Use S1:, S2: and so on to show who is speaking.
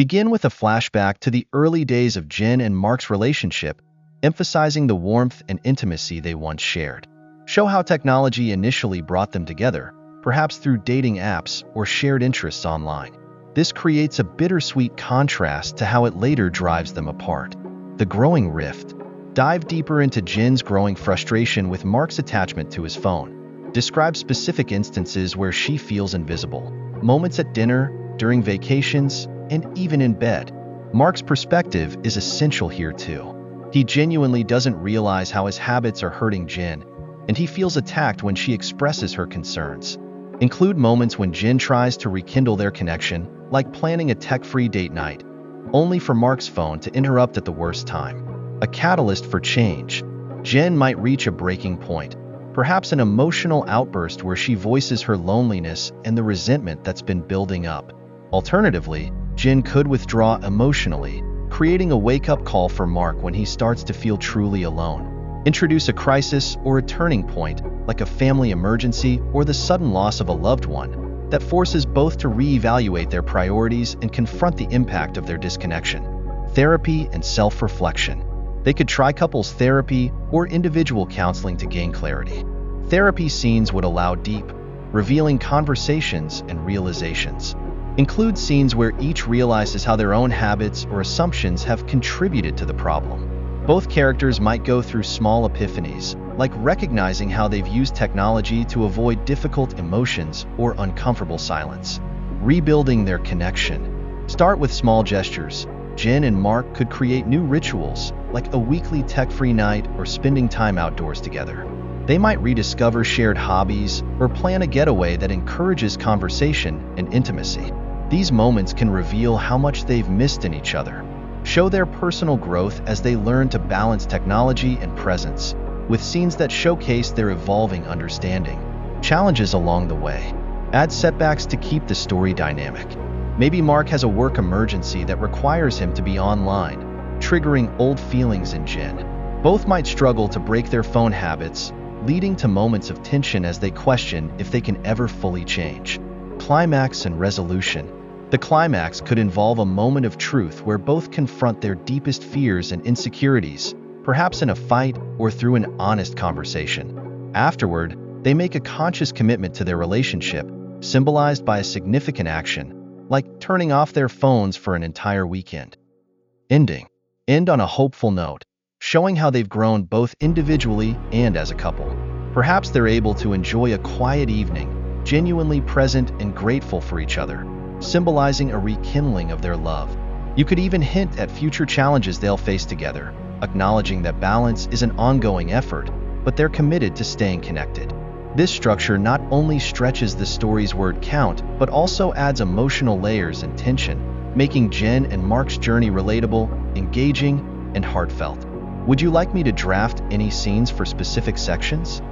S1: Begin with a flashback to the early days of Jin and Mark's relationship, emphasizing the warmth and intimacy they once shared. Show how technology initially brought them together, perhaps through dating apps or shared interests online. This creates a bittersweet contrast to how it later drives them apart. The growing rift. Dive deeper into Jin's growing frustration with Mark's attachment to his phone. Describe specific instances where she feels invisible. Moments at dinner, during vacations, and even in bed. Mark's perspective is essential here too. He genuinely doesn't realize how his habits are hurting Jin, and he feels attacked when she expresses her concerns. Include moments when Jin tries to rekindle their connection, like planning a tech-free date night, only for Mark's phone to interrupt at the worst time. A catalyst for change. Jin might reach a breaking point, perhaps an emotional outburst where she voices her loneliness and the resentment that's been building up. Alternatively, Jin could withdraw emotionally, creating a wake-up call for Mark when he starts to feel truly alone. Introduce a crisis or a turning point, like a family emergency or the sudden loss of a loved one, that forces both to reevaluate their priorities and confront the impact of their disconnection. Therapy and self-reflection. They could try couples therapy or individual counseling to gain clarity. Therapy scenes would allow deep, revealing conversations and realizations. Include scenes where each realizes how their own habits or assumptions have contributed to the problem. Both characters might go through small epiphanies, like recognizing how they've used technology to avoid difficult emotions or uncomfortable silence. Rebuilding their connection. Start with small gestures. Jin and Mark could create new rituals, like a weekly tech-free night or spending time outdoors together. They might rediscover shared hobbies or plan a getaway that encourages conversation and intimacy. These moments can reveal how much they've missed in each other. Show their personal growth as they learn to balance technology and presence, with scenes that showcase their evolving understanding. Challenges along the way. Add setbacks to keep the story dynamic. Maybe Mark has a work emergency that requires him to be online, triggering old feelings in Jin. Both might struggle to break their phone habits, leading to moments of tension as they question if they can ever fully change. Climax and resolution. The climax could involve a moment of truth where both confront their deepest fears and insecurities, perhaps in a fight or through an honest conversation. Afterward, they make a conscious commitment to their relationship, symbolized by a significant action, like turning off their phones for an entire weekend. Ending. End on a hopeful note, showing how they've grown both individually and as a couple. Perhaps they're able to enjoy a quiet evening, genuinely present and grateful for each other, symbolizing a rekindling of their love. You could even hint at future challenges they'll face together, acknowledging that balance is an ongoing effort, but they're committed to staying connected. This structure not only stretches the story's word count, but also adds emotional layers and tension, making Jin and Mark's journey relatable, engaging, and heartfelt. Would you like me to draft any scenes for specific sections?